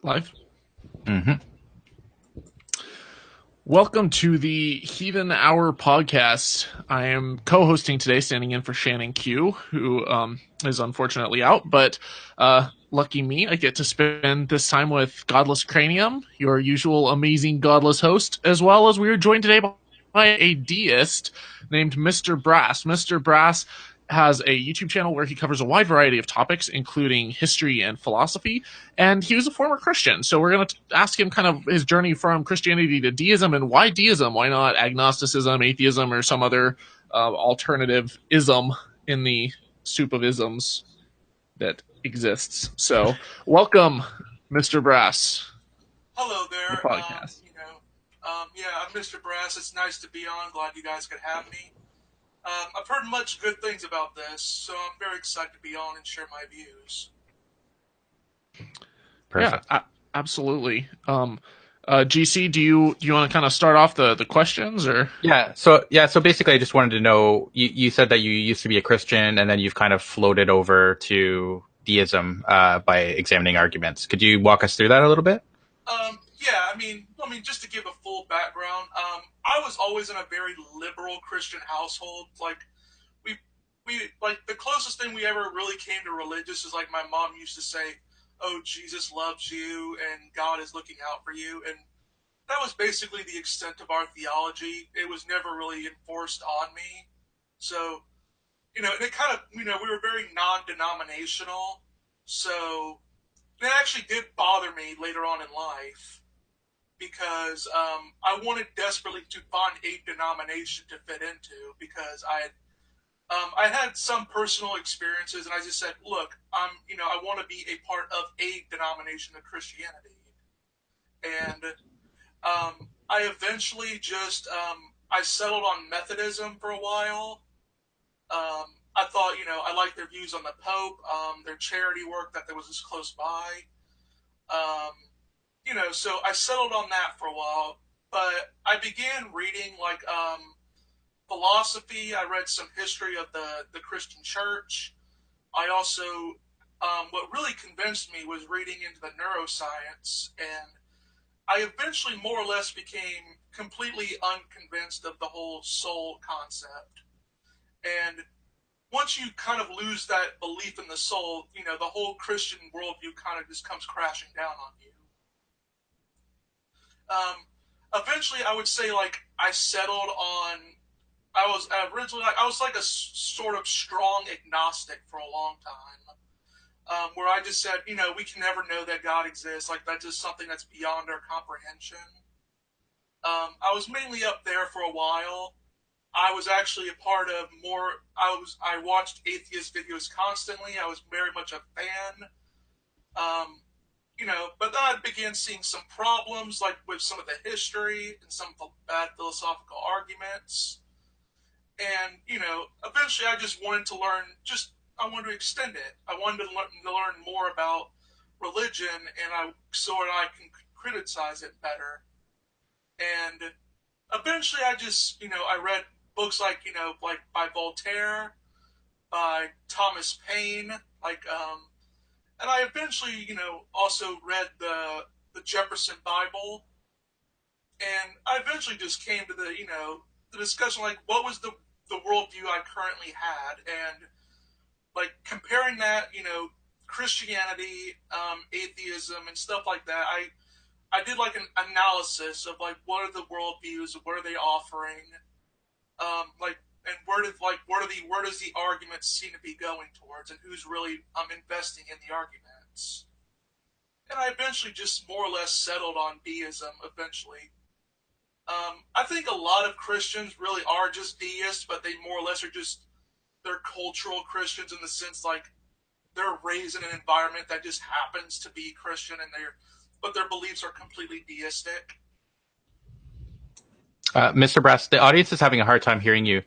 Live. Hmm. Welcome to the Heathen Hour podcast. I am co-hosting today, standing in for Shannon Q, who is unfortunately out. But lucky me, I get to spend this time with Godless Cranium, your usual amazing godless host, as well as we are joined today by a deist named Mr. Brass. Mr. Brass has a YouTube channel where he covers a wide variety of topics, including history and philosophy. And he was a former Christian. So we're going to ask him kind of his journey from Christianity to deism and why deism? Why not agnosticism, atheism, or some other alternative ism in the soup of isms that exists? So welcome, Mr. Brass, Hello to the there. podcast. Yeah, I'm Mr. Brass. It's nice to be on. Glad you guys could have me. I've heard much good things about this, so I'm very excited to be on and share my views. Yeah, Perfect. absolutely. GC, do you want to kind of start off the questions or? So basically, I just wanted to know. You said that you used to be a Christian, and then you've kind of floated over to deism by examining arguments. Could you walk us through that a little bit? Just to give a full background, I was always in a very liberal Christian household. We, like the closest thing we ever really came to religious is like my mom used to say, "Oh, Jesus loves you and God is looking out for you," and that was basically the extent of our theology. It was never really enforced on me. So, and it kind of, we were very non denominational. So, it actually did bother me later on in life because I wanted desperately to find a denomination to fit into because I had some personal experiences and I just said, look, I want to be a part of a denomination of Christianity. And I eventually just I settled on Methodism for a while. I thought, I liked their views on the Pope, their charity work that there was just close by. Um, so I settled on that for a while. But I began reading philosophy. I read some history of the Christian Church. I also what really convinced me was reading into the neuroscience, and I eventually more or less became completely unconvinced of the whole soul concept. And once you kind of lose that belief in the soul, the whole Christian worldview kind of just comes crashing down on you. Eventually, I would say I settled on. I was originally I was like a sort of strong agnostic for a long time, where I just said, we can never know that God exists. Like that's just something that's beyond our comprehension. I was mainly up there for a while. I was actually a part of more. I watched atheist videos constantly. I was very much a fan. But then I began seeing some problems, like with some of the history and some bad philosophical arguments. And eventually, I just wanted to learn. I wanted to extend it. I wanted to learn more about religion, and so that I can criticize it better. And eventually I just I read books like like by Voltaire, by Thomas Paine, and I eventually also read the Jefferson Bible, and I eventually just came to the discussion like what was the worldview I currently had, and like comparing that Christianity, atheism, and stuff like that. I did like an analysis of like what are the worldviews, what are they offering, like and where does the argument seem to be going towards, and who's really investing in the arguments. And I eventually just more or less settled on deism. Eventually, I think a lot of Christians really are just deists, but they more or less are just they're cultural Christians in the sense like they're raised in an environment that just happens to be Christian, and but their beliefs are completely deistic. Mr. Brass, the audience is having a hard time hearing you.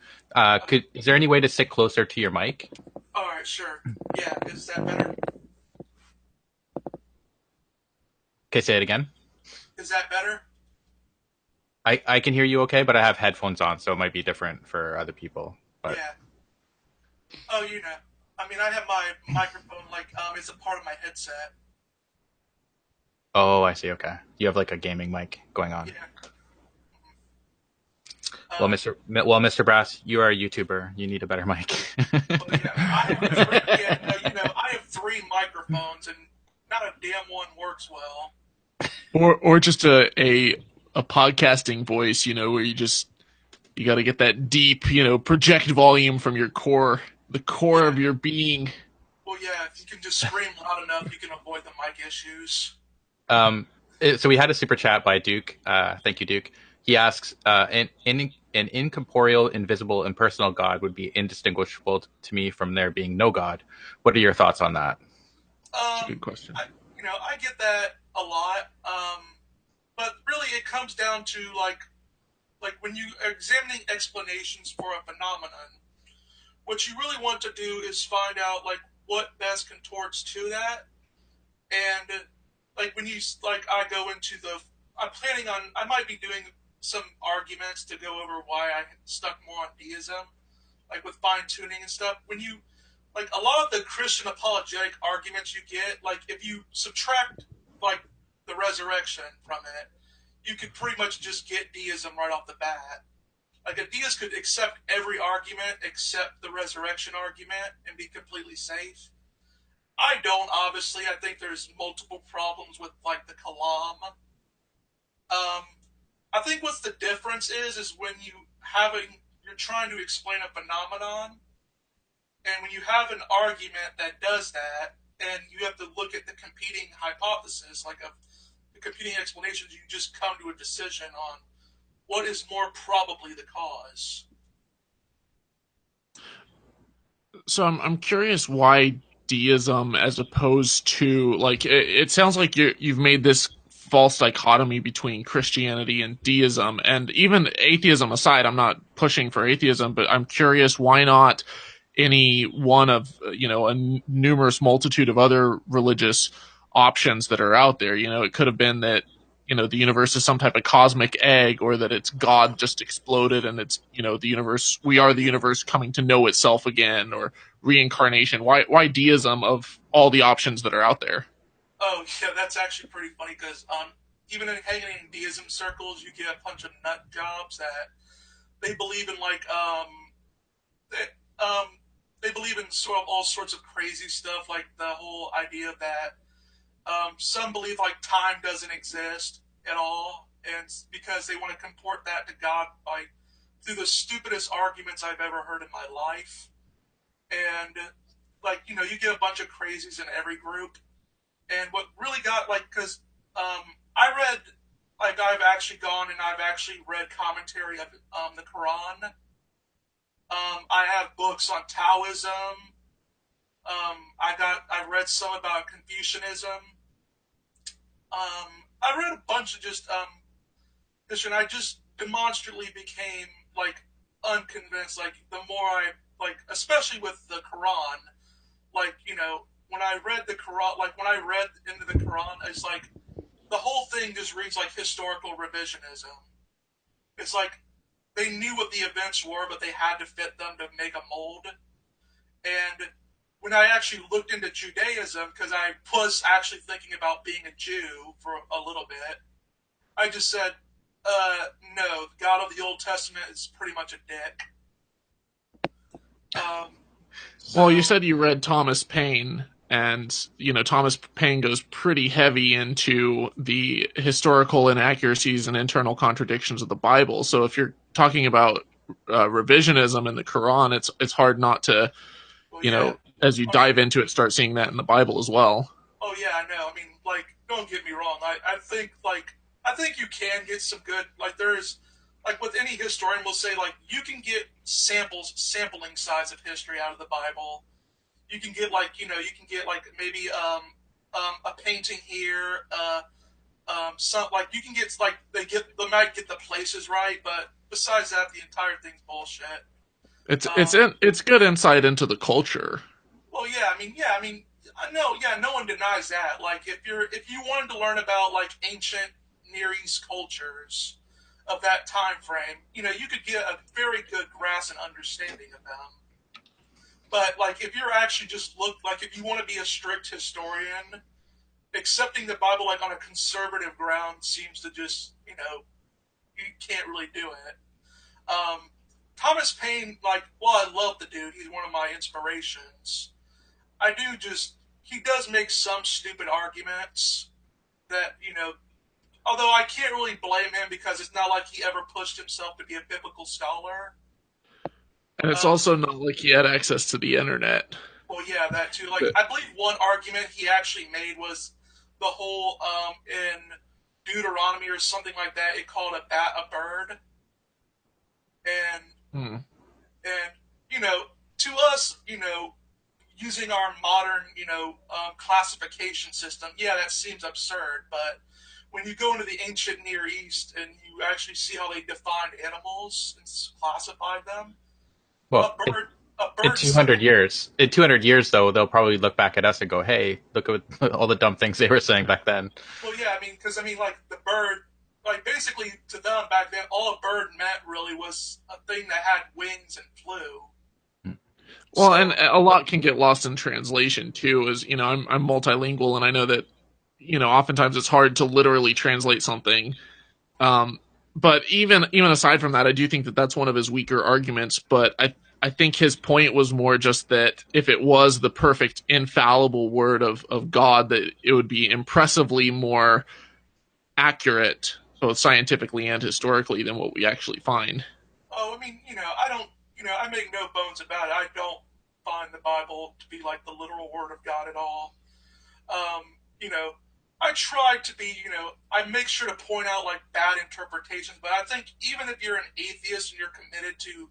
Is there any way to sit closer to your mic? All right, sure. Yeah, is that better? Okay, say it again. Is that better? I can hear you okay, but I have headphones on, so it might be different for other people. But Yeah. Oh, I have my microphone it's a part of my headset. Oh, I see. Okay, you have like a gaming mic going on. Yeah. Mr. Brass, you are a YouTuber. You need a better mic. Well, yeah, I have three. Yeah, no, I have three microphones, and not a damn one works well. Or just a podcasting voice, where you got to get that deep, project volume from your core, the core Yeah. of your being. Well, yeah, if you can just scream loud enough, you can avoid the mic issues. um, so we had a super chat by Duke. Thank you, Duke. He asks, an incorporeal, invisible, impersonal God would be indistinguishable to me from there being no God. What are your thoughts on that? That's a good question. I get that a lot. But really, it comes down to like when you are examining explanations for a phenomenon, what you really want to do is find out like what best contorts to that. And like when you like, I go into the, I'm planning on, I might be doing some arguments to go over why I stuck more on deism, like with fine tuning and stuff. When you like a lot of the Christian apologetic arguments you get, like if you subtract like the resurrection from it, you could pretty much just get deism right off the bat. Like a deist could accept every argument except the resurrection argument and be completely safe. I don't, obviously. I think there's multiple problems with like the kalam. I think what's the difference is when you're trying to explain a phenomenon, and when you have an argument that does that, and you have to look at the competing hypothesis, like the competing explanations, you just come to a decision on what is more probably the cause. So I'm curious why deism, as opposed to like it sounds like you've made this false dichotomy between Christianity and deism, and even atheism aside, I'm not pushing for atheism, but I'm curious why not any one of numerous multitude of other religious options that are out there. It could have been that the universe is some type of cosmic egg, or that it's God just exploded and it's the universe, we are the universe coming to know itself again, or reincarnation. Why deism of all the options that are out there? Oh yeah, that's actually pretty funny because even in hanging in deism circles, you get a bunch of nut jobs that they believe in they, um, they believe in sort of all sorts of crazy stuff, like the whole idea that some believe like time doesn't exist at all, and because they want to comport that to God by through the stupidest arguments I've ever heard in my life. And like you get a bunch of crazies in every group. And what really got like because I read like I've actually gone and I've actually read commentary of the Quran. I have books on Taoism. I read some about Confucianism. I read a bunch of just history, and I just demonstrably became like unconvinced. Like the more I like, especially with the Quran, like when I read the Quran, like when I read into the Quran, it's like the whole thing just reads like historical revisionism. It's like they knew what the events were, but they had to fit them to make a mold. And when I actually looked into Judaism, because I was actually thinking about being a Jew for a little bit, I just said, no, the God of the Old Testament is pretty much a dick. Well, you said you read Thomas Paine, and Thomas Paine goes pretty heavy into the historical inaccuracies and internal contradictions of the Bible. So if you're talking about revisionism in the Quran, it's hard not to, well, yeah. as you I mean, dive into it, start seeing that in the Bible as well. oh yeah, I know. I mean, like, don't get me wrong. I think you can get some good like there's like with any historian will say like you can get sampling size of history out of the Bible. You can get like you can get like maybe a painting here, some like you can get like they might get the places right, but besides that, the entire thing's bullshit. It's good insight into the culture. Well, yeah, I mean, I know, yeah, no one denies that. Like, if you wanted to learn about like ancient Near East cultures of that time frame, you could get a very good grasp and understanding of them. But like, if you're actually just if you want to be a strict historian, accepting the Bible like on a conservative ground seems to just, you can't really do it. Um, Thomas Paine, like, well, I love the dude. He's one of my inspirations. I do just, he does make some stupid arguments that, although I can't really blame him because it's not like he ever pushed himself to be a biblical scholar. And it's Um, also not like he had access to the internet. well, yeah, that too. Like, But, I believe one argument he actually made was the whole, in Deuteronomy or something like that, it called a bat a bird. And hmm. And, to us, using our modern, classification system, yeah, that seems absurd. But when you go into the ancient Near East and you actually see how they defined animals and classified them, a Well, bird, a in bird 200 simply, years, in 200 years though, they'll probably look back at us and go, "Hey, look at all the dumb things they were saying back then." well, yeah, because like the bird, like basically to them back then, all a bird meant really was a thing that had wings and flew. Well, and So, a lot can get lost in translation too. Is I'm multilingual, and I know that oftentimes it's hard to literally translate something. Um, but even aside from that, I do think that that's one of his weaker arguments. But I think his point was more just that if it was the perfect infallible word of God, that it would be impressively more accurate, both scientifically and historically, than what we actually find. oh, I don't, I make no bones about it. I don't find the Bible to be like the literal word of God at all. Um, you know, I try to be, I make sure to point out like bad interpretations, but I think even if you're an atheist and you're committed to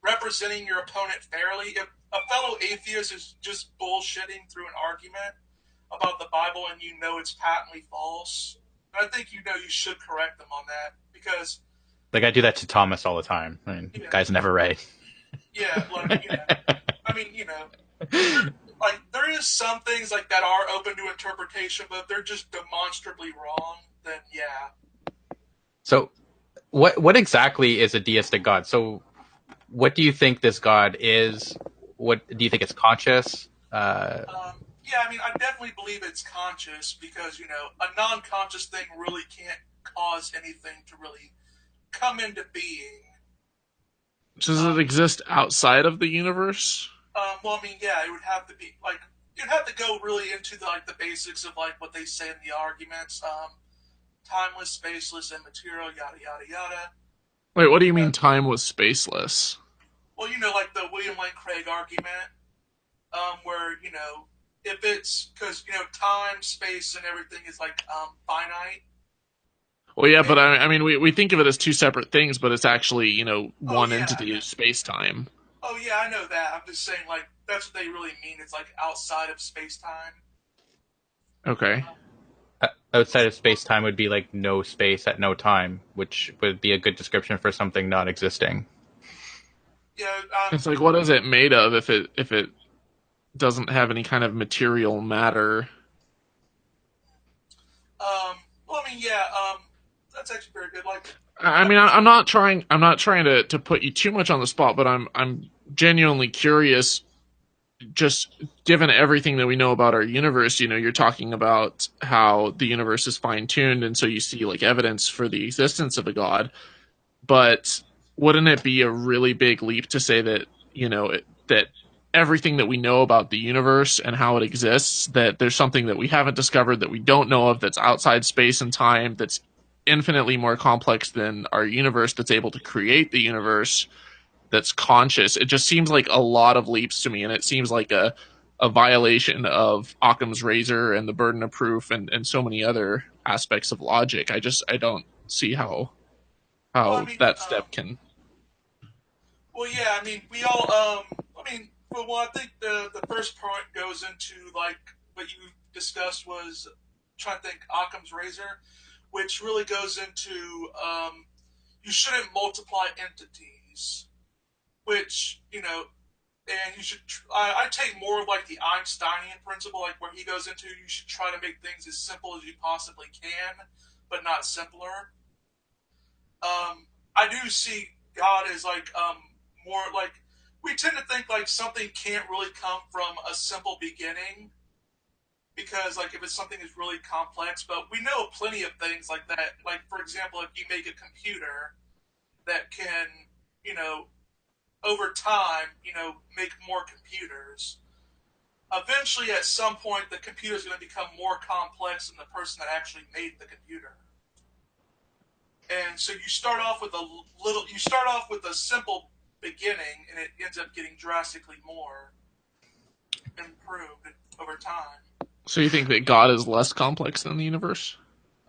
representing your opponent fairly, if a fellow atheist is just bullshitting through an argument about the Bible and you know it's patently false, I think you should correct them on that because Like I do that to Thomas all the time. I mean, yeah, guy's never right. yeah, like there, like there is some things like that are open to interpretation, but if they're just demonstrably wrong, then yeah. So, what exactly is a deistic God? So, what do you think this God is? What do you think it's conscious? Yeah, I definitely believe it's conscious because a non-conscious thing really can't cause anything to really come into being. Does it Um, exist outside of the universe? well, yeah, it would have to be like you'd have to go really into the basics of like what they say in the arguments. Timeless, spaceless, immaterial, yada yada yada. Wait, what do you Uh, mean time was spaceless? well, like the William Lane Craig argument, where if it's because time, space, and everything is like finite. Well, yeah, And, but I mean, we think of it as two separate things, but it's actually, oh one yeah, entity of space time. oh yeah, I know that. I'm just saying like that's what they really mean. It's like outside of space time. Okay. Outside of space time would be like no space at no time, which would be a good description for something not existing. Yeah. It's like, what is it made of if it doesn't have any kind of material matter? Well, yeah. That's actually very good. Like, I I mean, believe. I'm not trying to put you too much on the spot, but I'm genuinely curious. Just given everything that we know about our universe, you're talking about how the universe is fine tuned, and so you see like evidence for the existence of a god. But wouldn't it be a really big leap to say that that everything that we know about the universe and how it exists, that there's something that we haven't discovered, that we don't know of, that's outside space and time, that's infinitely more complex than our universe, that's able to create the universe, that's conscious? It just seems like a lot of leaps to me, and it seems like a violation of Occam's razor and the burden of proof and so many other aspects of logic. I don't see how Well, that step can. well, yeah. We all. Well, I think the first point goes into like what you discussed was trying to think Occam's razor, which really goes into you shouldn't multiply entities, which and you should. I take more of like the Einsteinian principle, like where he goes into you should try to make things as simple as you possibly can, but not simpler. I do see God as like more like we tend to think like something can't really come from a simple beginning, because like if it's something that's really complex, but we know plenty of things like that. Like for example, if you make a computer that can, you know, over time, make more computers. Eventually, at some point, the computer is going to become more complex than the person that actually made the computer. And so you start off with a simple beginning, and it ends up getting drastically more improved over time. So you think that God is less complex than the universe?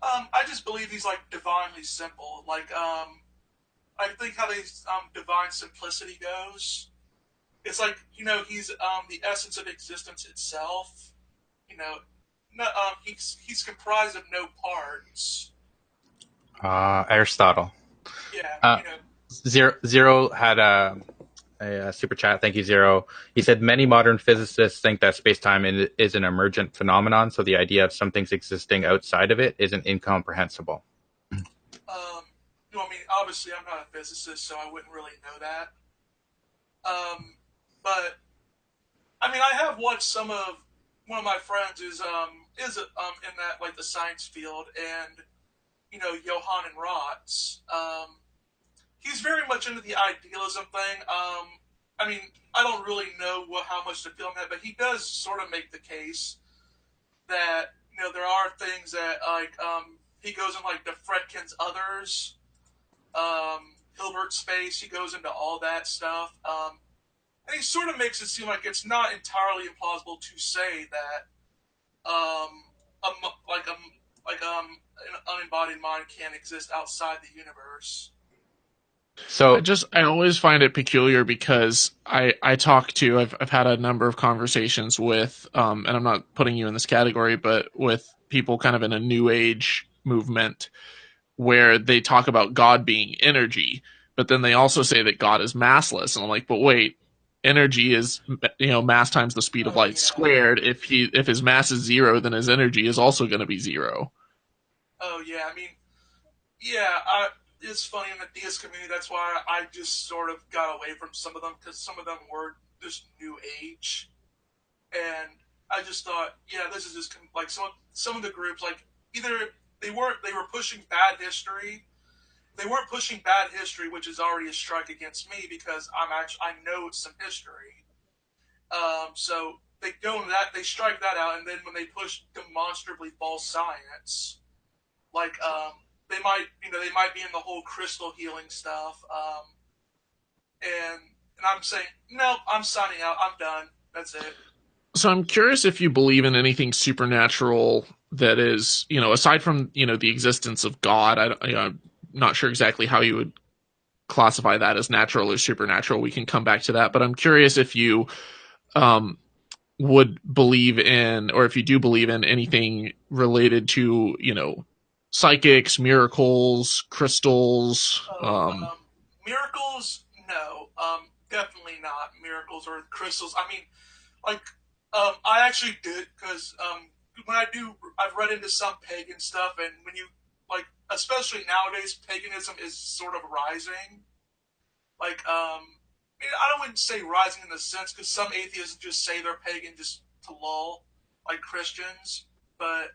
I just believe he's like divinely simple. Like, I think how they divine simplicity goes. It's like he's the essence of existence itself. You know, no, he's comprised of no parts. Aristotle. Yeah, Uh, Zero had a super chat. Thank you, Zero. He said many modern physicists think that space-time is an emergent phenomenon, so the idea of some things existing outside of it isn't incomprehensible. I mean, obviously, I'm not a physicist, so I wouldn't really know that. But I mean, I have watched some of one of my friends in that like the science field, and Johann and Rotz. He's very much into the idealism thing. I mean, I don't really know how much to feel on that, but he does sort of make the case that there are things that like he goes in like the Fredkin's others, Hilbert space. He goes into all that stuff, and he sort of makes it seem like it's not entirely implausible to say that um, like um, an unembodied mind can exist outside the universe. So, I always find it peculiar because I've had a number of conversations with, and I'm not putting you in this category, but with people kind of in a new age movement where they talk about God being energy, but then they also say that God is massless. And I'm like, but wait, energy is, mass times the speed of Oh light yeah. squared. If his mass is zero, then his energy is also going to be zero. Oh yeah. I mean, yeah. It's funny in the theist community. That's why I just sort of got away from some of them because some of them were just new age, and I just thought, yeah, this is just like some of the groups like either they were pushing bad history. They weren't pushing bad history, which is already a strike against me because I know some history. So they go in that they strike that out, and then when they push demonstrably false science, like they might be in the whole crystal healing stuff, and I'm saying no, I'm signing out. I'm done. That's it. So I'm curious if you believe in anything supernatural that is, aside from, the existence of God. I'm not sure exactly how you would classify that as natural or supernatural. We can come back to that, but I'm curious if you um, would believe in, or if you do believe in anything related to, psychics, miracles, crystals. Oh, miracles? No, definitely not miracles or crystals. I mean, like, I actually did because when I've read into some pagan stuff, and when you like, especially nowadays, paganism is sort of rising. Like, I mean, I wouldn't say rising in the sense because some atheists just say they're pagan just to lull, like Christians, but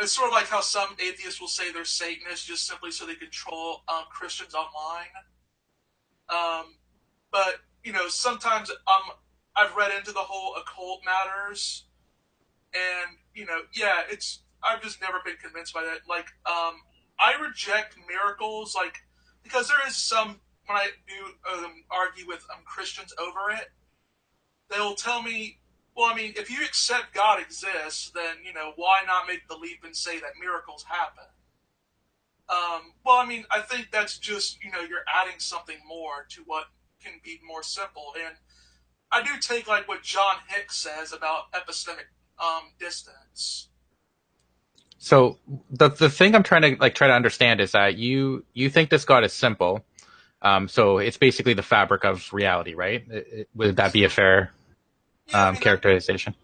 it's sort of like how some atheists will say they're Satanists just simply so they control Christians online. Um, but sometimes I've read into the whole occult matters, and yeah, it's I've just never been convinced by that. Like, I reject miracles, like because there is some when I do argue with Christians over it, they'll tell me, well, I mean, if you accept God exists, then why not make the leap and say that miracles happen? Well, I mean, I think that's just you're adding something more to what can be more simple, and I do take like what John Hicks says about epistemic distance. so the thing I'm trying to understand is that you think this God is simple. So it's basically the fabric of reality, right? Would that be a fair Yeah, I mean, characterization?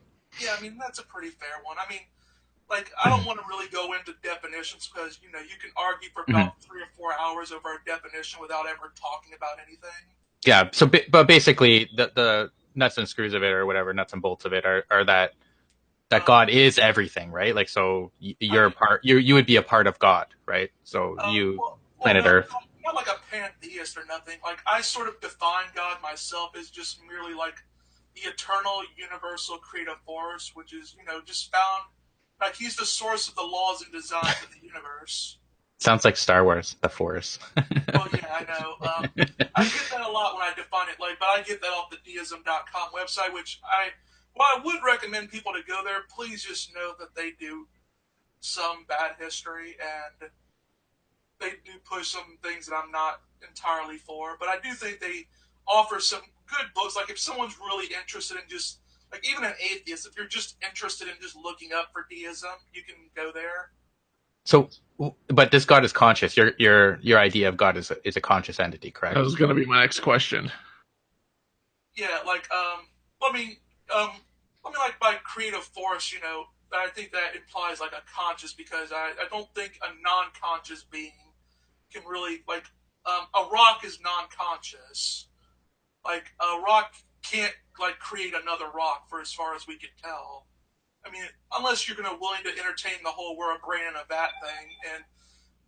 yeah, I mean that's a pretty fair one. I mean, like I don't want to really go into definitions because you can argue for Mhm. about 3 or 4 hours over a definition without ever talking about anything. Yeah. But basically, the nuts and screws of it, or whatever nuts and bolts of it, are that that God is everything, right? Like, so I you're mean, part, you would be a part of God, right? So you, well, planet Earth. not like a pantheist or nothing. Like I sort of define God myself as just merely like the eternal, universal, creative force, which is just found. Like he's the source of the laws and designs of the universe. Sounds like Star Wars, the Force. Well, yeah, I know. I get that a lot when I define it, like, but I get that off the deism.com website, which well, I would recommend people to go there. Please just know that they do some bad history and they do push some things that I'm not entirely for, but I do think they offer some good books. Like if someone's really interested in just like even an atheist, if you're just interested in just looking up for deism, you can go there. So, but this God is conscious. Your idea of God is a conscious entity, That correct? was going to be my next question. Yeah, like I mean, um, like by creative force, I think that implies like a conscious because I don't think a non-conscious being can really like a rock is non-conscious. Like a rock can't like create another rock for as far as we can tell. I mean, unless you're gonna willing to entertain the whole we're a brain in a vat thing, and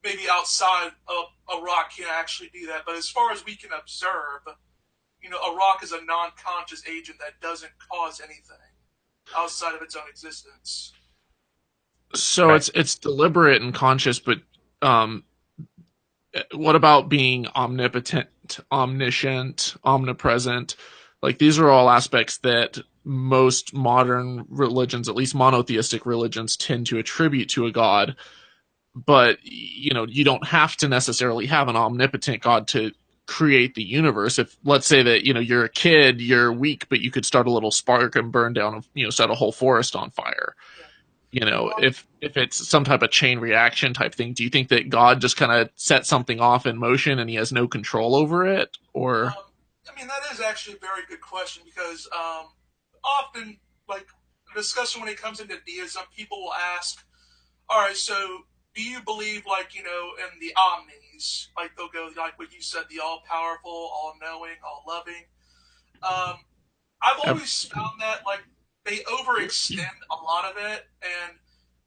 maybe outside of a rock can't actually do that. But as far as we can observe, a rock is a non-conscious agent that doesn't cause anything outside of its own existence. So Right. it's deliberate and conscious, but um, what about being omnipotent, omniscient, omnipresent? Like these are all aspects that most modern religions, at least monotheistic religions, tend to attribute to a god. But you don't have to necessarily have an omnipotent god to create the universe. If let's say that you're a kid, you're weak, but you could start a little spark and burn down, set a whole forest on fire. Yeah. Well, If it's some type of chain reaction type thing, do you think that God just kind of set something off in motion and he has no control over it? Or I mean that is actually a very good question because often, like discussion when it comes into deism, people will ask, all right, so do you believe like in the omnis? Like they'll go like what you said, the all powerful, all knowing, all loving. Um, I've always found that like they overextend a lot of it, and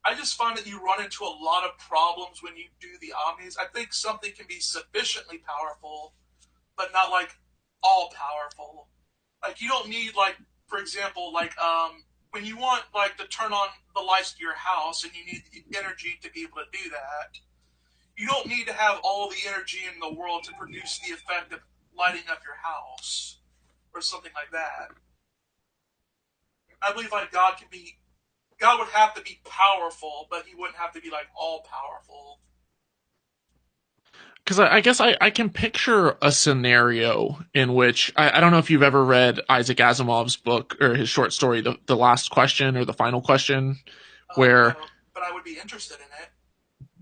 I just find that you run into a lot of problems when you do the omnis. I think something can be sufficiently powerful, but not like all powerful. Like you don't need like, for example, like when you want like to turn on the lights to your house and you need the energy to be able to do that, you don't need to have all the energy in the world to produce the effect of lighting up your house or something like that. I believe like God would have to be powerful, but he wouldn't have to be like all powerful. because I guess I can picture a scenario in which I don't know if you've ever read Isaac Asimov's book or his short story, the last question or the final question, where No, but I would be interested in it.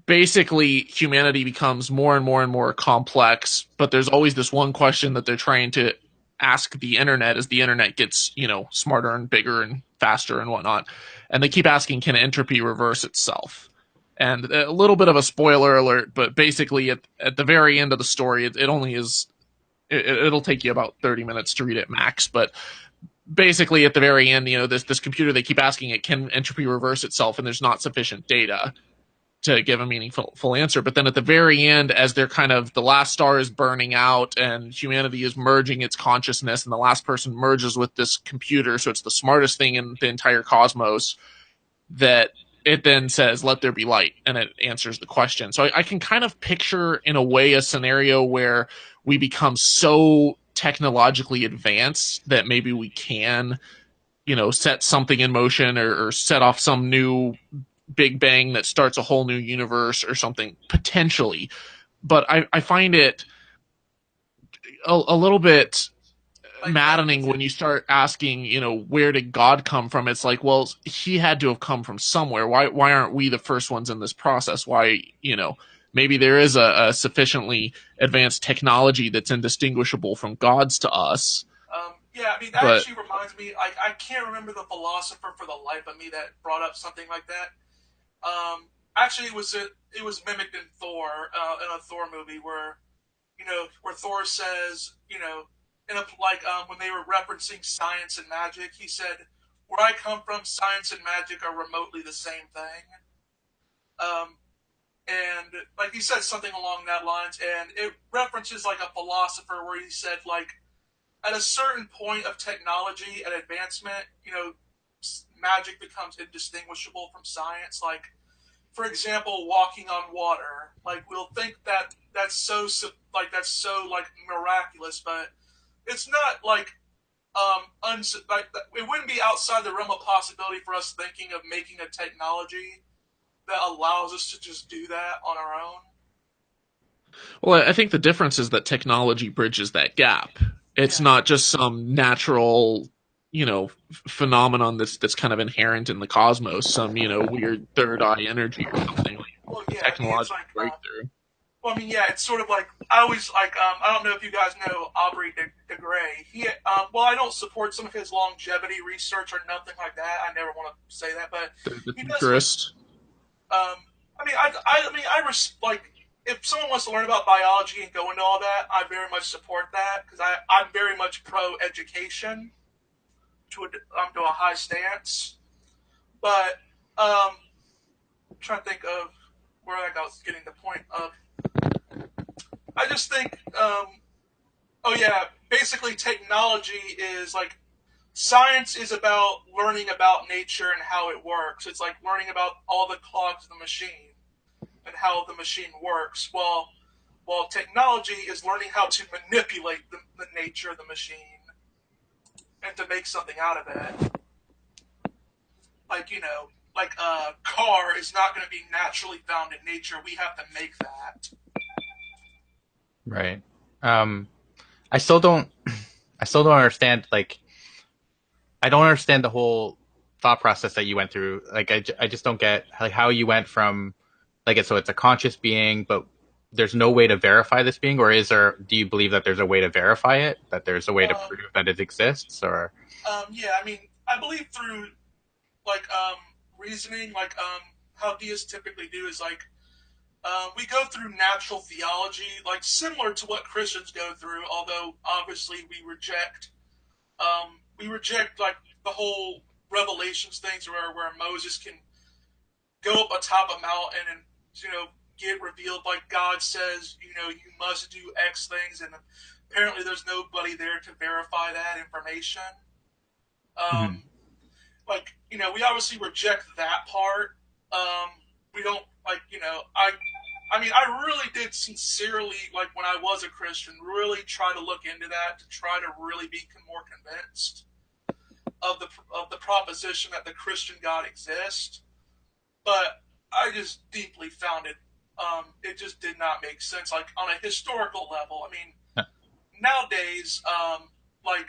basically humanity becomes more and more and more complex, but there's always this one question that they're trying to ask the internet as the internet gets, smarter and bigger and faster and whatnot. And they keep asking, can entropy reverse itself? And a little bit of a spoiler alert, but basically at the very end of the story, it only is, it'll take you about 30 minutes to read it max, but basically at the very end, this computer, they keep asking it, can entropy reverse itself? And there's not sufficient data to give a meaningful full answer. But then at the very end, as they're kind of the last star is burning out and humanity is merging its consciousness, and the last person merges with this computer, so it's the smartest thing in the entire cosmos, that it then says, let there be light, and it answers the question. So I can kind of picture, in a way, a scenario where we become so technologically advanced that maybe we can, set something in motion or set off some new big bang that starts a whole new universe or something potentially. But I find it a little bit Like maddening when you start asking, where did God come from? It's like, well, he had to have come from somewhere. Why aren't we the first ones in this process? Why, maybe there is a sufficiently advanced technology that's indistinguishable from God's to us. yeah, I mean that But actually reminds me. I can't remember the philosopher for the life of me that brought up something like that. Actually, it was mimicked in Thor in a Thor movie where where Thor says in a like when they were referencing science and magic, he said, where I come from, science and magic are remotely the same thing. And like he said something along that lines, and it references like a philosopher where he said like at a certain point of technology and advancement, magic becomes indistinguishable from science. Like, for example, walking on water. Like, we'll think that that's so like miraculous, but it's not like it wouldn't be outside the realm of possibility for us thinking of making a technology that allows us to just do that on our own. Well, I think the difference is that technology bridges that gap. It's Yeah. not just some natural, phenomenon that's kind of inherent in the cosmos, some, weird third eye energy or something like Well, yeah. I mean, it's technological like breakthrough. well, I mean, yeah, it's sort of like I always like. I don't know if you guys know Aubrey de Grey. Well, I don't support some of his longevity research or nothing like that. I never want to say that, but The he does like. futurist. Like if someone wants to learn about biology and go into all that, I very much support that because I'm very much pro education to a high stance. But I'm trying to think of where I was getting the point of. I just think, oh yeah, basically technology is like science is about learning about nature and how it works. It's like learning about all the clogs of the machine and how the machine works. While technology is learning how to manipulate the nature of the machine and to make something out of it. Like like a car is not going to be naturally found in nature. We have to make that. Right. Um, I still don't. I still don't understand. Like, I don't understand the whole thought process that you went through. Like, I just don't get like how you went from like so it's a conscious being, but there's no way to verify this being, or is there? Do you believe that there's a way to verify it? That there's a way to Um, prove that it exists, or yeah, I mean, I believe through like reasoning, like how deists typically do is like we go through natural theology, like similar to what Christians go through. Although obviously we reject like the whole Revelations things where Moses can go up atop a mountain and get revealed like God says you must do X things, and apparently there's nobody there to verify that information. Mhm. Um, like we obviously reject that part. We don't like I mean, I really did sincerely, like when I was a Christian, really try to look into that to try to really be more convinced of the proposition that the Christian God exists. But I just deeply found it. It just did not make sense. Like on a historical level, I mean, nowadays, like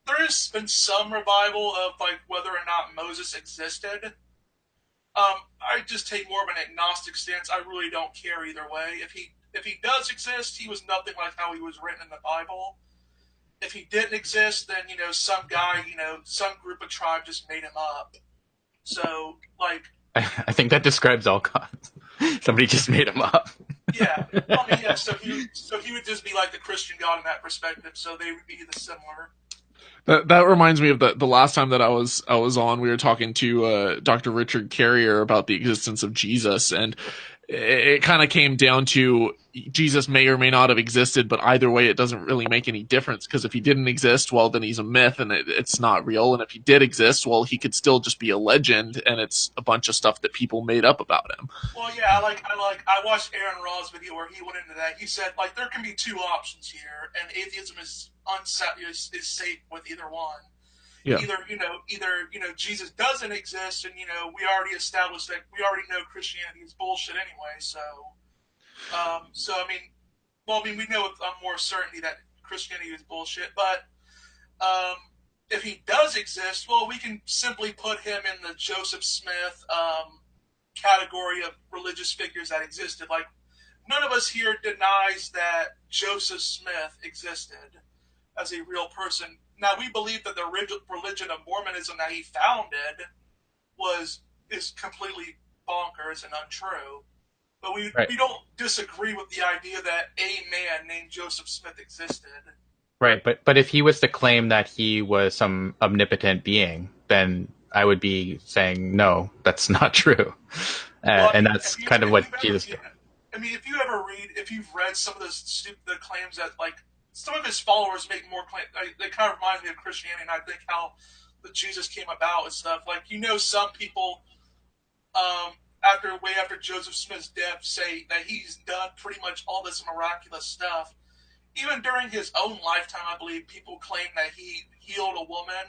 there has been some revival of like whether or not Moses existed. I just take more of an agnostic stance. I really don't care either way. If he does exist, he was nothing like how he was written in the Bible. If he didn't exist, then some guy, some group of tribe just made him up. So like, I think that describes all gods. Somebody just made them up. yeah, I mean, yeah. So he would just be like the Christian God in that perspective. So they would be the similar. That reminds me of the last time that I was on. We were talking to Dr. Richard Carrier about the existence of Jesus, and it kind of came down to Jesus may or may not have existed, but either way, it doesn't really make any difference because if he didn't exist, well, then he's a myth and it's not real. And if he did exist, well, he could still just be a legend, and it's a bunch of stuff that people made up about him. Well, yeah, I watched Aaron Raw's video where he went into that. He said like there can be two options here, and atheism is safe with either one. Yeah. Either Jesus doesn't exist, and we already established that we already know Christianity is bullshit anyway. So I mean, well, I mean we know with more certainty that Christianity is bullshit, but um, if he does exist, well, we can simply put him in the Joseph Smith category of religious figures that existed. Like, none of us here denies that Joseph Smith existed as a real person. Now, we believe that the religion of Mormonism that he founded is completely bonkers and untrue. But Right. we don't disagree with the idea that a man named Joseph Smith existed. Right, but if he was to claim that he was some omnipotent being, then I would be saying, no, that's not true. Well, I And mean, that's kind of what Jesus did. I mean, if you've read some of the claims that like some of his followers make more claims, they kind of remind me of Christianity, and I think how that Jesus came about and stuff. Like some people way after Joseph Smith's death say that he's done pretty much all this miraculous stuff. Even during his own lifetime, I believe people claim that he healed a woman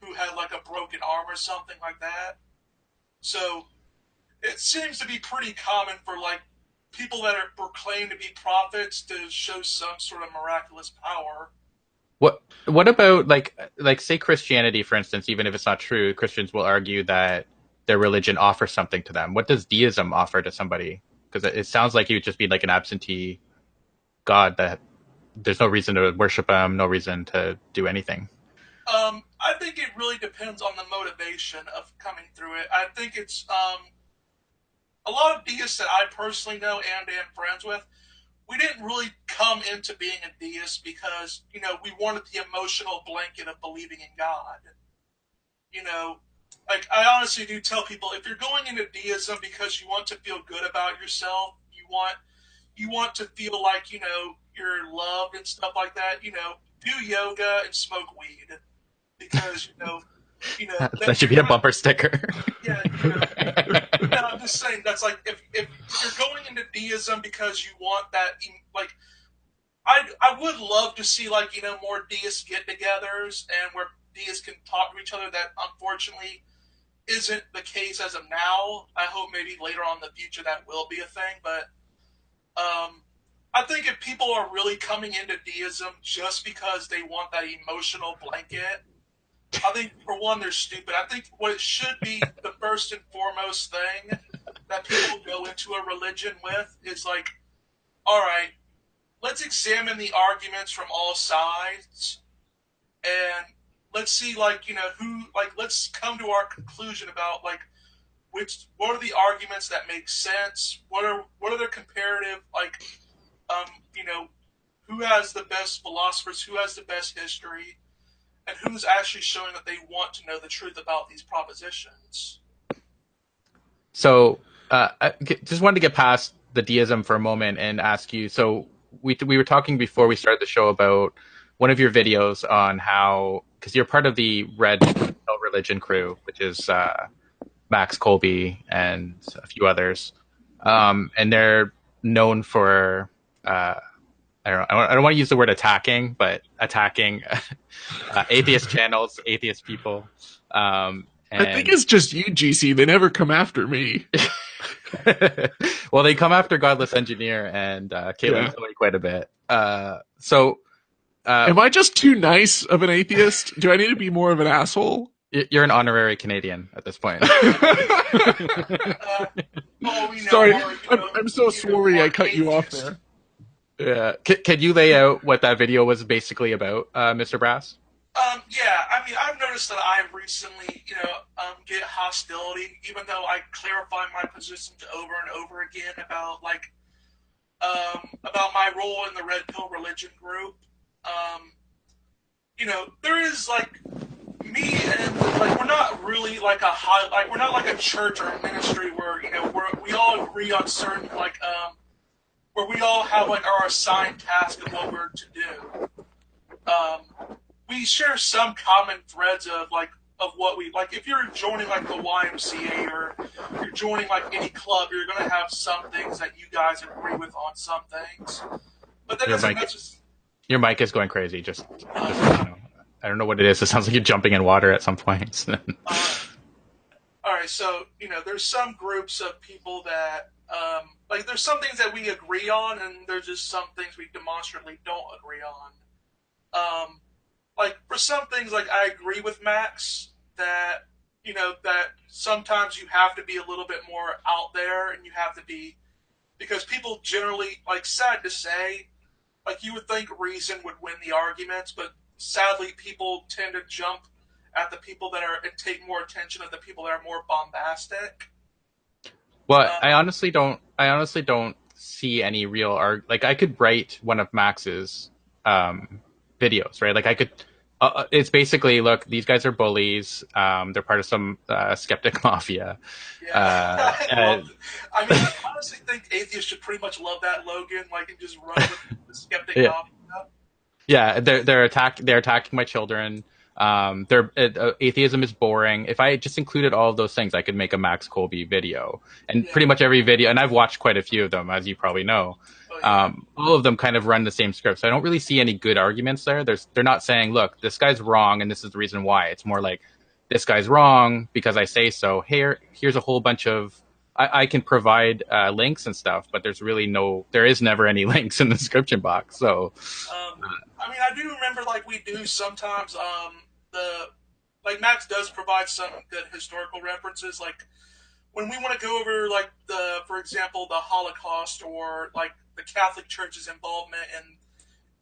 who had like a broken arm or something like that. So it seems to be pretty common for like people that are proclaimed to be prophets to show some sort of miraculous power. What about like say Christianity, for instance, even if it's not true, Christians will argue that their religion offers something to them. What does deism offer to somebody? Because it sounds like you would just be like an absentee god that there's no reason to worship him, no reason to do anything. I think it really depends on the motivation of coming through it. I think it's a lot of deists that I personally know and am friends with. We didn't really come into being a deist because we wanted the emotional blanket of believing in God. You know, like I honestly do tell people, if you're going into deism because you want to feel good about yourself, you want to feel like you're loved and stuff like that. Do yoga and smoke weed because That should be a bumper sticker. Yeah, I'm just saying that's like if you're going into deism because you want that, like I would love to see like more deist get-togethers and where deists can talk to each other. That unfortunately isn't the case as of now. I hope maybe later on in the future that will be a thing, but I think if people are really coming into deism just because they want that emotional blanket, I think, for one, they're stupid. I think what it should be, the first and foremost thing that people go into a religion with is like, all right, let's examine the arguments from all sides and let's see, like, let's come to our conclusion about, like, what are the arguments that make sense? What are their comparative, like, who has the best philosophers, who has the best history, and who's actually showing that they want to know the truth about these propositions. So I just wanted to get past the deism for a moment and ask you. So we were talking before we started the show about one of your videos on how, because you're part of the Red Pill Religion crew, which is Max Colby and a few others, and they're known for I don't want to use the word attacking, but attacking atheist channels, atheist people. I think it's just you, GC. They never come after me. Well, they come after Godless Engineer and Caitlin Tilly quite a bit. Am I just too nice of an atheist? Do I need to be more of an asshole? You're an honorary Canadian at this point. Sorry, I'm so sorry I cut you off there. Yeah. Can you lay out what that video was basically about, Mr. Brass? Yeah, I mean, I've noticed that I recently, get hostility, even though I clarify my positions over and over again about, like, about my role in the Red Pill Religion group. There is, like, me and, like, we're not really, like, we're not like a church or a ministry where, we all agree on certain, like, where we all have like our assigned task of what we're to do. We share some common threads of what we like. If you're joining like the YMCA or you're joining like any club, you're going to have some things that you guys agree with on some things. But that your mic is going crazy. Just I don't know what it is. It sounds like you're jumping in water at some point. All right, so there's some groups of people that. Like, there's some things that we agree on, and there's just some things we demonstrably don't agree on. Like, for some things, like, I agree with Max that, that sometimes you have to be a little bit more out there, and you have to be, because people generally, like, sad to say, like, you would think reason would win the arguments, but sadly, people tend to jump at the people that are, and take more attention at the people that are more bombastic. Well, I honestly don't see any real art. Like, I could write one of Max's videos, right? Like, I could It's basically, look, these guys are bullies. They're part of some skeptic mafia. Yeah, Uh, I uh, love. I mean, I honestly think atheists should pretty much love that Logan, like, and just run with the skeptic yeah, mafia. yeah, they're attacking my children. Atheism is boring. If I just included all of those things, I could make a Max Colby video, and Yeah. pretty much every video. And I've watched quite a few of them, as you probably know. Oh yeah. All of them kind of run the same script, so I don't really see any good arguments there. They're not saying, "Look, this guy's wrong, and this is the reason why." It's more like, "This guy's wrong because I say so." Here's a whole bunch of. I can provide links and stuff, but there is never any links in the description box. So I mean, I do remember like we do sometimes. The like Max does provide some good historical references, like when we want to go over like for example, the Holocaust or like the Catholic Church's involvement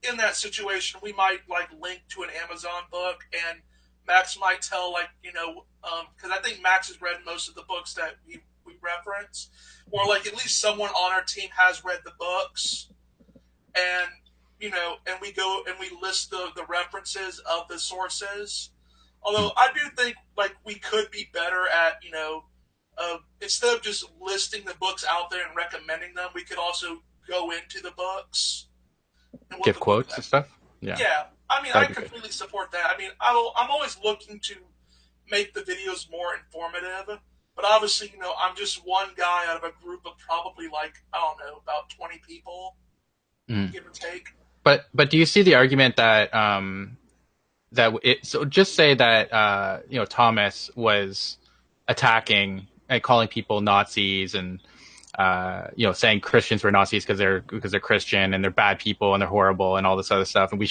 in that situation, we might like link to an Amazon book, and Max might tell like because I think Max has read most of the books that we reference, or like at least someone on our team has read the books, and and we go and we list the references of the sources. Although I do think like we could be better at instead of just listing the books out there and recommending them, we could also go into the books and what give the book. quotes and stuff. Yeah, Yeah, I mean, I that'd be good. completely support that. I mean, I'm always looking to make the videos more informative, but obviously, I'm just one guy out of a group of probably like I don't know about 20 people, Mm. give or take. But do you see the argument that so just say that Thomas was attacking and calling people Nazis and saying Christians were Nazis because they're Christian and they're bad people and they're horrible and all this other stuff, and we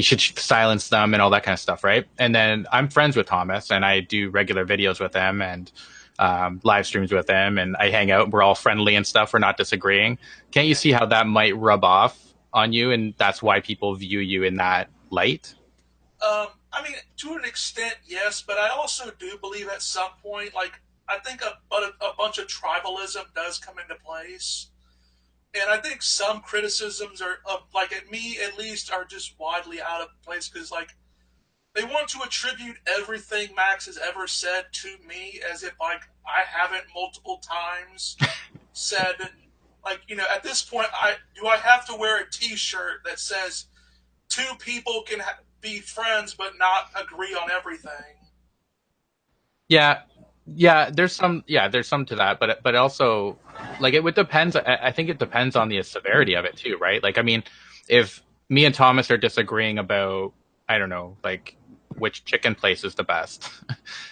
should silence them and all that kind of stuff, right? And then I'm friends with Thomas and I do regular videos with him and live streams with him, and I hang out. We're all friendly and stuff. We're not disagreeing. Can't you Yeah. see how that might rub off on you, and that's why people view you in that light? I mean, to an extent, yes, but I also do believe at some point, like, I think a bunch of tribalism does come into place. And I think some criticisms like, at me at least, are just widely out of place because, like, they want to attribute everything Max has ever said to me as if, like, I haven't multiple times said, like, at this point, I have to wear a t shirt that says, two people can be friends but not agree on everything. Yeah, there's some to that, but also like it would depends. I think it depends on the severity of it too, right? Like, I mean, if me and Thomas are disagreeing about, I don't know, like which chicken place is the best,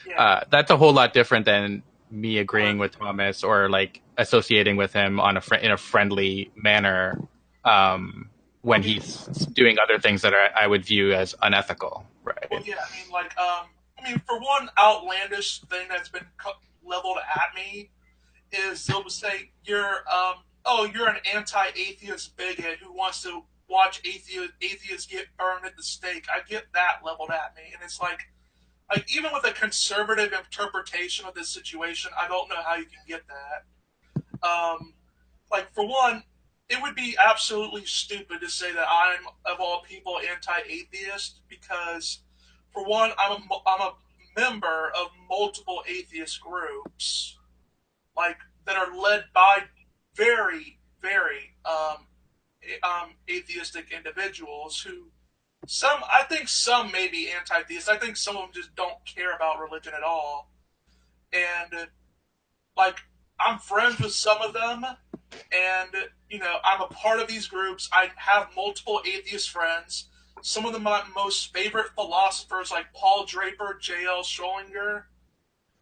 Yeah. that's a whole lot different than me agreeing with Thomas or like associating with him in a friendly manner I when mean, he's doing other things that I would view as unethical, well, right? yeah. I mean, like, for one outlandish thing that's been leveled at me is they'll say you're an anti-atheist bigot who wants to watch atheists get burned at the stake. I get that leveled at me, and it's like even with a conservative interpretation of this situation, I don't know how you can get that. Like for one, it would be absolutely stupid to say that I'm of all people anti-atheist because, for one, I'm a member of multiple atheist groups, like that are led by very atheistic individuals who I think some may be anti-theist. I think some of them just don't care about religion at all, and like I'm friends with some of them, and I'm a part of these groups. I have multiple atheist friends. Some of them my most favorite philosophers, like Paul Draper, J.L. Schrodinger,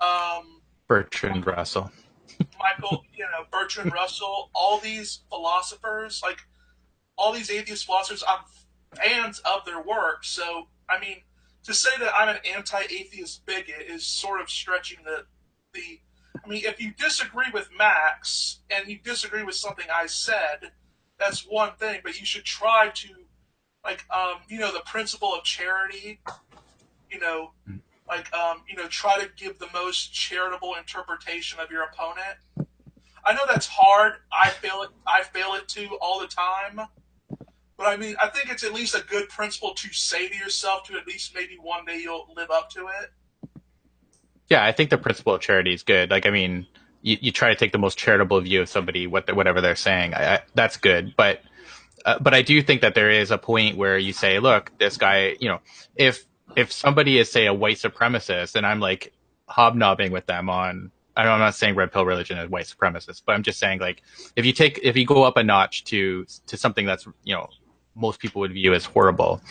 um, Bertrand Russell. Michael, Bertrand Russell, all these philosophers, like all these atheist philosophers, I'm fans of their work. So, I mean, to say that I'm an anti-atheist bigot is sort of stretching the. I mean, if you disagree with Max and you disagree with something I said, that's one thing. But you should try to, like, the principle of charity. You know, try to give the most charitable interpretation of your opponent. I know that's hard. I fail it. I fail it too all the time. But I mean, I think it's at least a good principle to say to yourself to at least maybe one day you'll live up to it. Yeah, I think the principle of charity is good. Like, I mean, you try to take the most charitable view of somebody, whatever they're saying. That's good. But I do think that there is a point where you say, look, this guy, if somebody is, say, a white supremacist, and I'm like hobnobbing with them on, I'm not saying red pill religion is white supremacist, but I'm just saying, like, if you go up a notch to something that's, most people would view as horrible,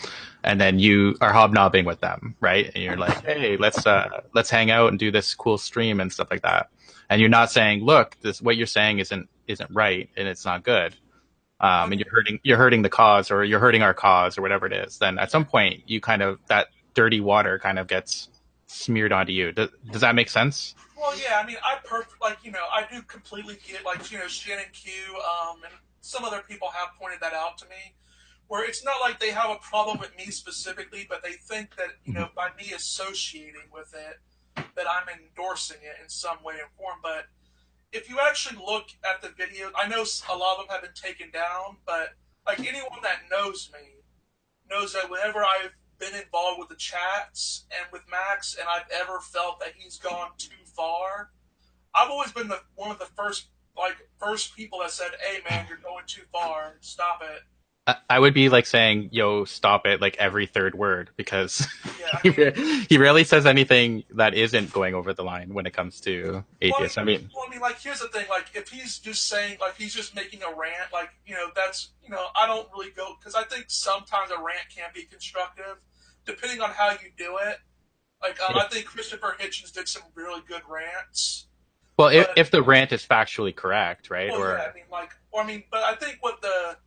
and then you are hobnobbing with them, right? And you're like, hey, let's hang out and do this cool stream and stuff like that. And you're not saying, look, this what you're saying isn't right and it's not good. And you're hurting the cause, or you're hurting our cause, or whatever it is. Then at some point, you kind of, that dirty water kind of gets smeared onto you. Does that make sense? Well, yeah, I mean, I do completely get, like, Shannon Q, and some other people have pointed that out to me, where it's not like they have a problem with me specifically, but they think that, by me associating with it, that I'm endorsing it in some way or form. But if you actually look at the video, I know a lot of them have been taken down, but, like, anyone that knows me knows that whenever I've been involved with the chats and with Max, and I've ever felt that he's gone too far, I've always been one of the first people that said, "Hey, man, you're going too far. Stop it." I would be like saying, yo, stop it, like every third word, because Yeah, he rarely says anything that isn't going over the line when it comes to atheists. like, here's the thing: like, if he's just saying, like, he's just making a rant, like, that's, I don't really go, because I think sometimes a rant can be constructive, depending on how you do it. Like, I think Christopher Hitchens did some really good rants. Well, But, if the rant is factually correct, right? well, yeah, but I think what the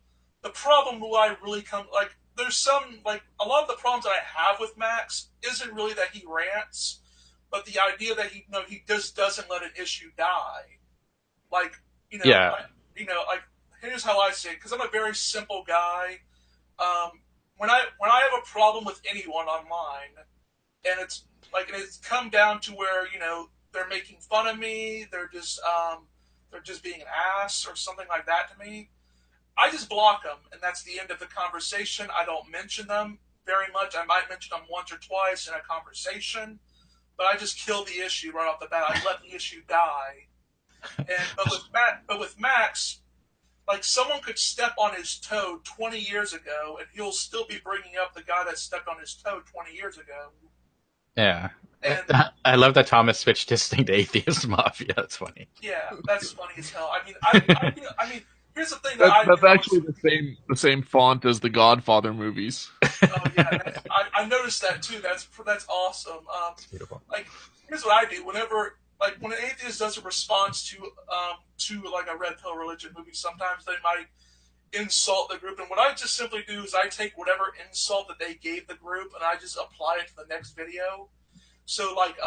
problem who I really come, like, there's some, like, a lot of the problems that I have with Max isn't really that he rants, but the idea that he just doesn't let an issue die. Like, Yeah, like, here's how I say it, because I'm a very simple guy. When I have a problem with anyone online, and it's come down to where, they're making fun of me, they're just being an ass or something like that to me, I just block them, and that's the end of the conversation. I don't mention them very much. I might mention them once or twice in a conversation, but I just kill the issue right off the bat. I let the issue die. But with Max, like, someone could step on his toe 20 years ago, and he'll still be bringing up the guy that stepped on his toe 20 years ago. yeah. And I love that Thomas switched his thing to atheist mafia. That's funny. yeah, that's funny as hell. I mean, here's the thing that's actually the same font as the Godfather movies. Oh yeah, I noticed that too. That's awesome. Beautiful. Like, here's what I do whenever, like, when an atheist does a response to like a red pill religion movie, sometimes they might insult the group, and what I just simply do is I take whatever insult that they gave the group and I just apply it to the next video. So, like,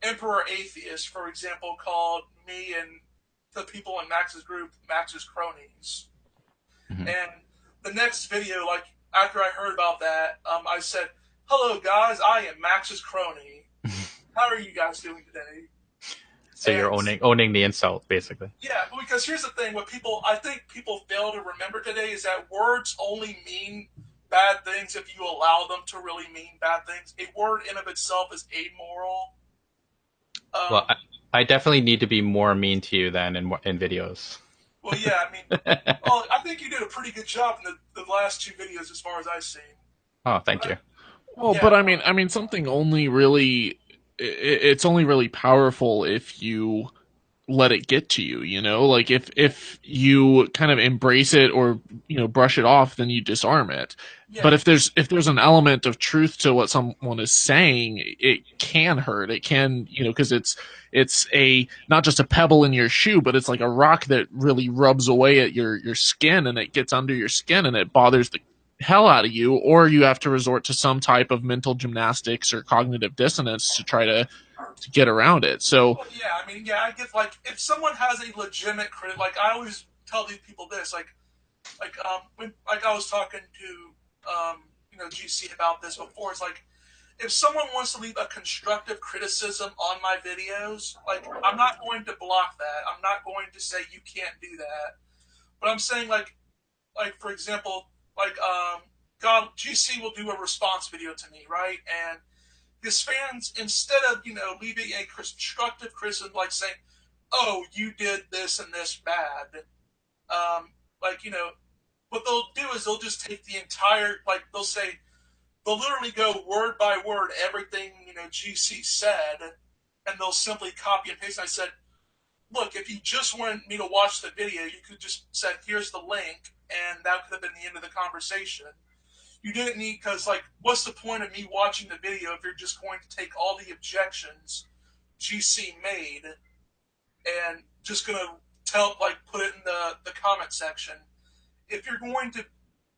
Emperor Atheist, for example, called me and the people in Max's group Max's cronies. Mm-hmm. And the next video, like, after I heard about that, I said, "Hello, guys. I am Max's crony. How are you guys doing today?" So you're owning the insult, basically. Yeah, because here's the thing: I think people fail to remember today is that words only mean bad things if you allow them to really mean bad things. A word in of itself is amoral. Well, I definitely need to be more mean to you than in videos. Well, yeah, I mean, well, I think you did a pretty good job in the last two videos, as far as I've seen. Oh, thank you. Well, Yeah. but I mean, something only really, it's only really powerful if you let it get to you, like if you kind of embrace it or, brush it off, then you disarm it. Yeah. But if there's an element of truth to what someone is saying, it can hurt. It can, because it's a, not just a pebble in your shoe, but it's like a rock that really rubs away at your skin, and it gets under your skin and it bothers the hell out of you, or you have to resort to some type of mental gymnastics or cognitive dissonance to try to get around it. So, well, yeah, I mean, yeah, I get, like, if someone has a legitimate critic, like, I always tell these people this, when, like, I was talking to GC about this before. It's like, if someone wants to leave a constructive criticism on my videos, like, I'm not going to block that. I'm not going to say you can't do that. But I'm saying, like, for example, like God GC will do a response video to me, right? And his fans, instead of leaving a constructive criticism like saying, "Oh, you did this and this bad," like what they'll do is they'll just take the entire they'll literally go word by word everything GC said, and they'll simply copy and paste. And I said, look, if you just wanted me to watch the video, you could just said, here's the link, and that could have been the end of the conversation. You didn't need, because, like, what's the point of me watching the video if you're just going to take all the objections GC made and just going to put it in the comment section? If you're going to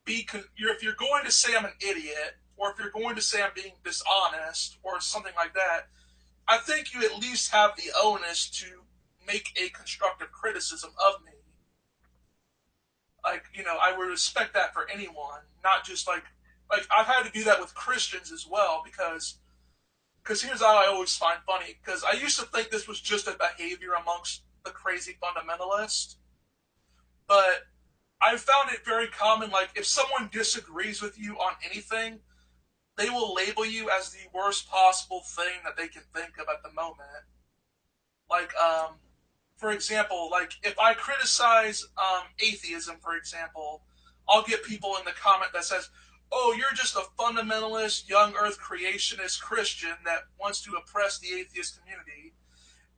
if you're going to say I'm an idiot, or if you're going to say I'm being dishonest, or something like that, I think you at least have the onus to make a constructive criticism of me. Like, I would respect that for anyone, not just like I've had to do that with Christians as well, because here's how I always find funny, because I used to think this was just a behavior amongst the crazy fundamentalists, but I've found it very common, like, if someone disagrees with you on anything, they will label you as the worst possible thing that they can think of at the moment. Like, for example, like, if I criticize atheism, for example, I'll get people in the comment that says, oh, you're just a fundamentalist, young earth creationist Christian that wants to oppress the atheist community.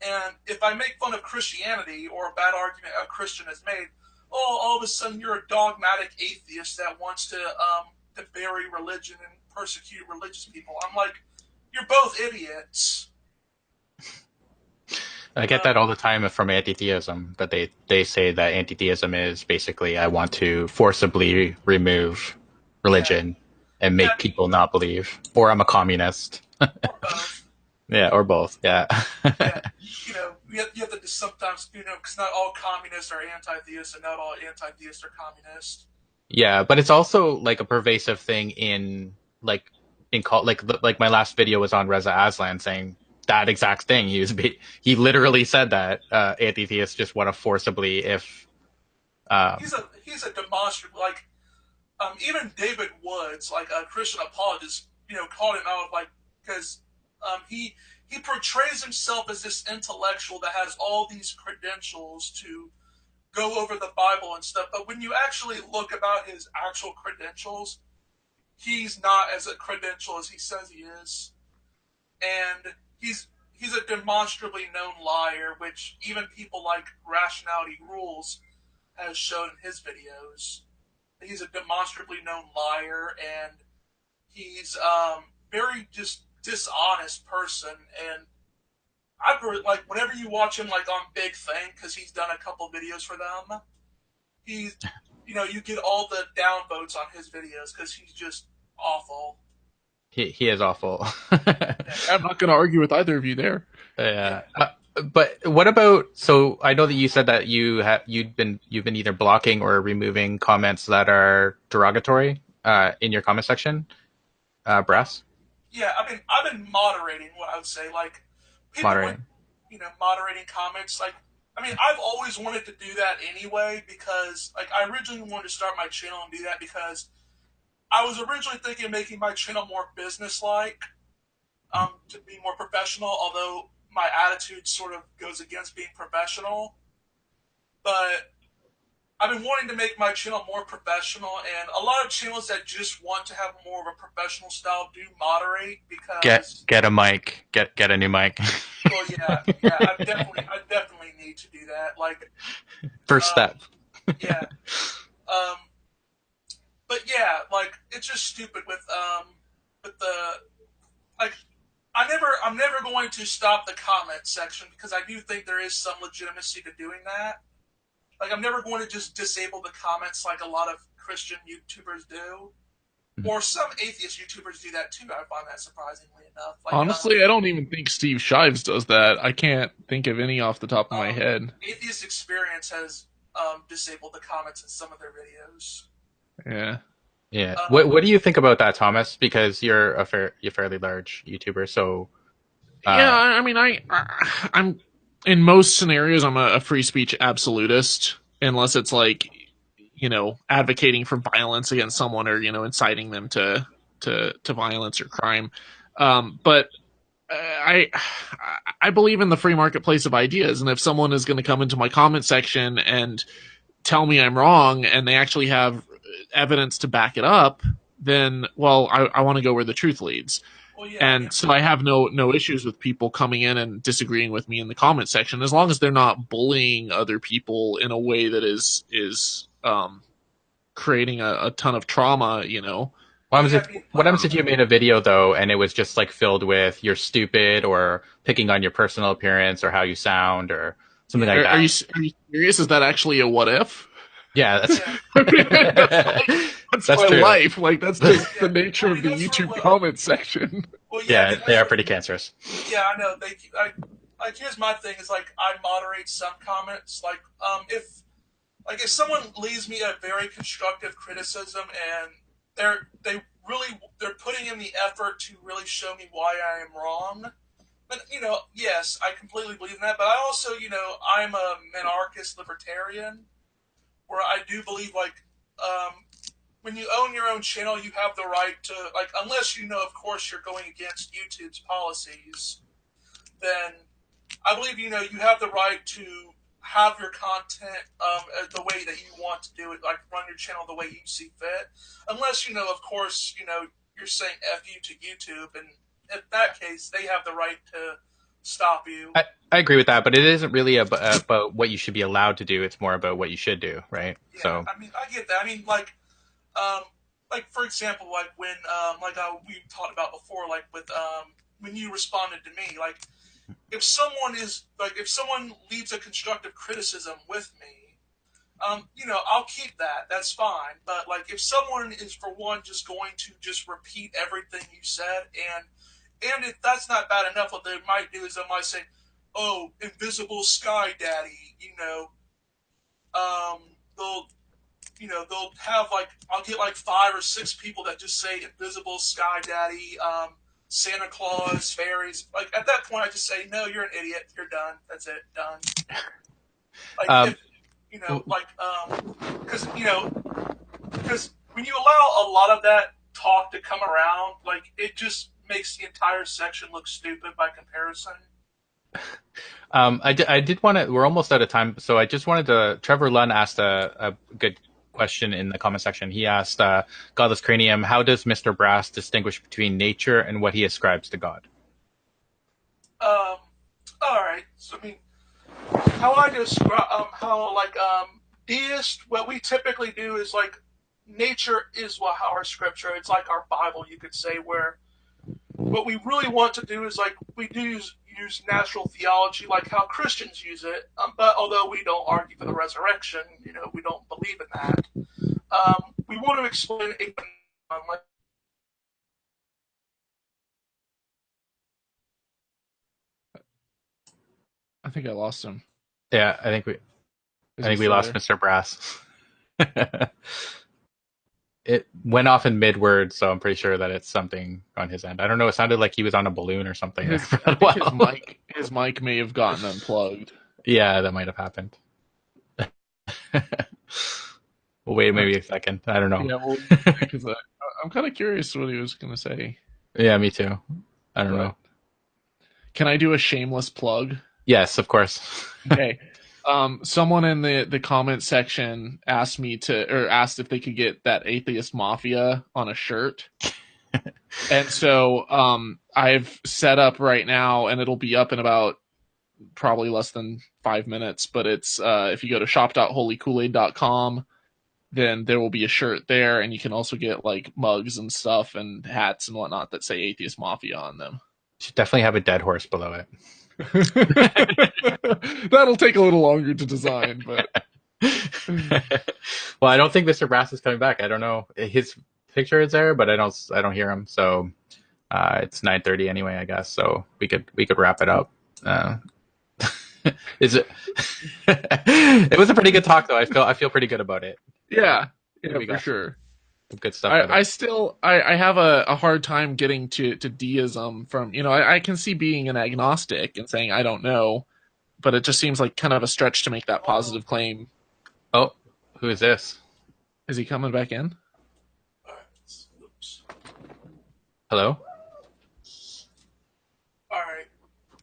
And if I make fun of Christianity, or a bad argument a Christian has made, oh, all of a sudden you're a dogmatic atheist that wants to bury religion and persecute religious people. I'm like, you're both idiots. I get that all the time from anti-theism, that they say that anti-theism is basically, I want to forcibly remove religion and make people not believe, or I'm a communist. Or both. Yeah, or both. Yeah. Yeah. You have to sometimes, because not all communists are anti-theists, and not all anti-theists are communists. Yeah, but it's also like a pervasive thing in like my last video was on Reza Aslan saying that exact thing. He literally said that anti-theists just want to forcibly he's a demonstrative, like, even David Woods, like a Christian apologist, called him out, like, because he portrays himself as this intellectual that has all these credentials to go over the Bible and stuff, but when you actually look about his actual credentials, he's not as a credential as he says he is, and he's a demonstrably known liar, which even people like Rationality Rules has shown in his videos. He's a demonstrably known liar, and he's very just dishonest person. And I've heard, like, whenever you watch him, like, on Big Thing, because he's done a couple videos for them, he's, you get all the downvotes on his videos because he's just awful. He is awful. I'm not going to argue with either of you there. Yeah. But what about? So I know that you said that you've been either blocking or removing comments that are derogatory in your comment section, Brass. Yeah, I've been moderating what I would say, like, people Moderating. Moderating comments. Like, I've always wanted to do that anyway, because, like, I originally wanted to start my channel and do that because I was originally thinking of making my channel more business-like, to be more professional, although my attitude sort of goes against being professional. But I've been wanting to make my channel more professional, and a lot of channels that just want to have more of a professional style do moderate, because Get a mic. Get a new mic. Well, yeah, I definitely need to do that. Like, First step. Yeah. But yeah, like, it's just stupid with the, like, I'm never going to stop the comment section, because I do think there is some legitimacy to doing that. Like, I'm never going to just disable the comments like a lot of Christian YouTubers do. Or some atheist YouTubers do that too. I find that surprisingly enough. Like, honestly, I don't even think Steve Shives does that. I can't think of any off the top of my head. Atheist Experience has disabled the comments in some of their videos. Yeah. Yeah. What do you think about that, Thomas? Because you're a fairly large YouTuber, so. Yeah, I'm in most scenarios I'm a free speech absolutist, unless it's like, advocating for violence against someone or inciting them to violence or crime. But I believe in the free marketplace of ideas, and if someone is going to come into my comment section and tell me I'm wrong, and they actually have evidence to back it up, then I want to go where the truth leads. Well, yeah, And so I have no issues with people coming in and disagreeing with me in the comment section, as long as they're not bullying other people in a way that is creating a ton of trauma. What happens if you made a video though, and it was just like filled with "you're stupid" or picking on your personal appearance or how you sound or something like that? Are you serious? Is that actually a what if? Yeah, that's that's my true. life. Like, that's just the nature of the YouTube comment section. Well, yeah, they are pretty cancerous. Yeah, I know. Like, here's my thing: is like I moderate some comments. Like, if someone leaves me a very constructive criticism and they're putting in the effort to really show me why I am wrong. But yes, I completely believe in that. But I also, I'm a minarchist libertarian, where I do believe when you own your own channel, you have the right to unless of course, you're going against YouTube's policies, then I believe you have the right to have your content the way that you want to do it, like run your channel the way you see fit. Unless, of course, you're saying F you to YouTube, and in that case, they have the right to stop you. I agree with that, but it isn't really about what you should be allowed to do. It's more about what you should do, right? Yeah, so I mean, I get that. I mean, for example, when we talked about before, with when you responded to me, if someone leaves a constructive criticism with me, I'll keep that. That's fine. But if someone is, for one, just going to just repeat everything you said, and if that's not bad enough, what they might do is they might say, "Oh, invisible sky daddy," they'll have I'll get 5 or 6 people that just say invisible sky daddy, Santa Claus, fairies. At that point, I just say, no, you're an idiot. You're done. That's it. Done. Because when you allow a lot of that talk to come around, it just makes the entire section look stupid by comparison. I did want to. We're almost out of time, so I just wanted to. Trevor Lunn asked a good question in the comment section. He asked, Godless Cranium, how does Mr. Brass distinguish between nature and what he ascribes to God? All right. So, I mean, how I describe, deist, what we typically do is, nature is our scripture. It's like our Bible, you could say, where what we really want to do is, we do use natural theology like how Christians use it, but although we don't argue for the resurrection, we don't believe in that. We want to explain it. I think I lost him. Yeah, I think we lost Mr. Brass. It went off in mid-word, so I'm pretty sure that it's something on his end. I don't know. It sounded like he was on a balloon or something. His mic may have gotten unplugged. Yeah, that might have happened. We'll wait maybe a second. I don't know. Yeah, because I'm kind of curious what he was going to say. Yeah, me too. I don't know. Can I do a shameless plug? Yes, of course. Okay. Someone in the comment section asked if they could get that Atheist Mafia on a shirt. And so I've set up right now, and it'll be up in about probably less than 5 minutes, but it's if you go to shop.holykoolaid.com, then there will be a shirt there, and you can also get mugs and stuff and hats and whatnot that say Atheist Mafia on them. Should definitely have a dead horse below it. That'll take a little longer to design, but well, I don't think Mr. Brass is coming back. I don't know. His picture is there, but I don't hear him. So it's 9:30 anyway, I guess. So we could wrap it up. Is it? It was a pretty good talk, though. I feel pretty good about it. Yeah, for sure. Good stuff. I have a hard time getting to deism from, I can see being an agnostic and saying I don't know, but it just seems like kind of a stretch to make that positive claim. Oh, who is this? Is he coming back in? All right. Oops. Hello? All right.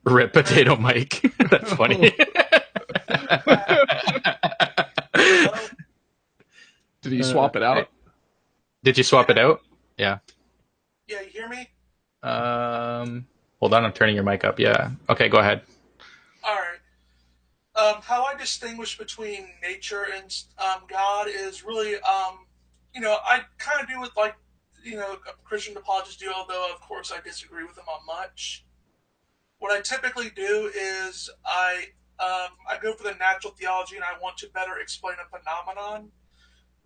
Rip Potato Mike. That's funny. Hello? Did he swap it out? Did you swap it out? Yeah. Yeah, you hear me? Hold on, I'm turning your mic up. Yeah. Okay, go ahead. All right. How I distinguish between nature and God is really, I kind of do what Christian apologists do, although of course I disagree with them on much. What I typically do is I go for the natural theology and I want to better explain a phenomenon.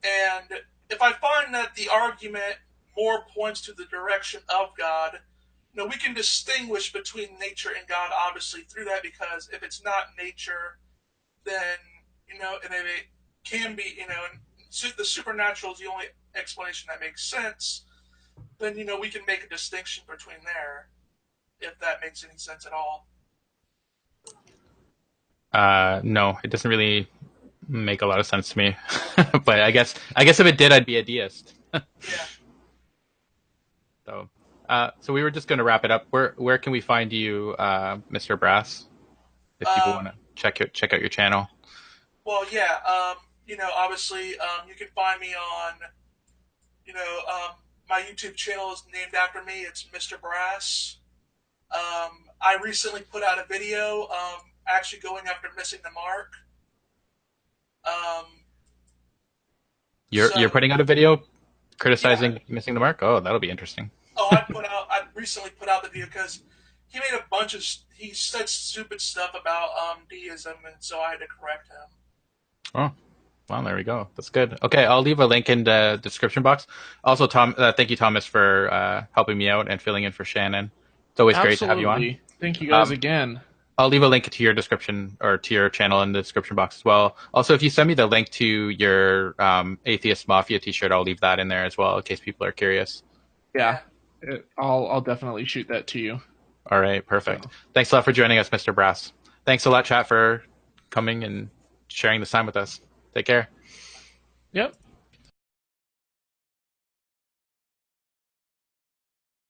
And if I find that the argument more points to the direction of God, we can distinguish between nature and God obviously through that, because if it's not nature, then and if it can be, the supernatural is the only explanation that makes sense, then we can make a distinction between there, if that makes any sense at all. No, it doesn't really make a lot of sense to me. But I guess if it did, I'd be a deist. Yeah. So we were just going to wrap it up. Where can we find you, Mr. Brass, if people want to check out your channel? Well, yeah. Obviously, you can find me on, my YouTube channel is named after me. It's Mr. Brass. I recently put out a video, actually going after missing the mark. You're putting out a video criticizing missing the mark? Oh, that'll be interesting. I recently put out the video because he made a bunch of, he said stupid stuff about deism, and so I had to correct him. Oh, well, there we go. That's good. Okay, I'll leave a link in the description box. Also, Tom, thank you, Thomas, for helping me out and filling in for Shannon. It's always great to have you on. Thank you guys again. I'll leave a link to your description or to your channel in the description box as well. Also, if you send me the link to your Atheist Mafia t-shirt, I'll leave that in there as well in case people are curious. Yeah, I'll definitely shoot that to you. All right, perfect. Thanks a lot for joining us, Mr. Brass. Thanks a lot, chat, for coming and sharing this time with us. Take care. Yep.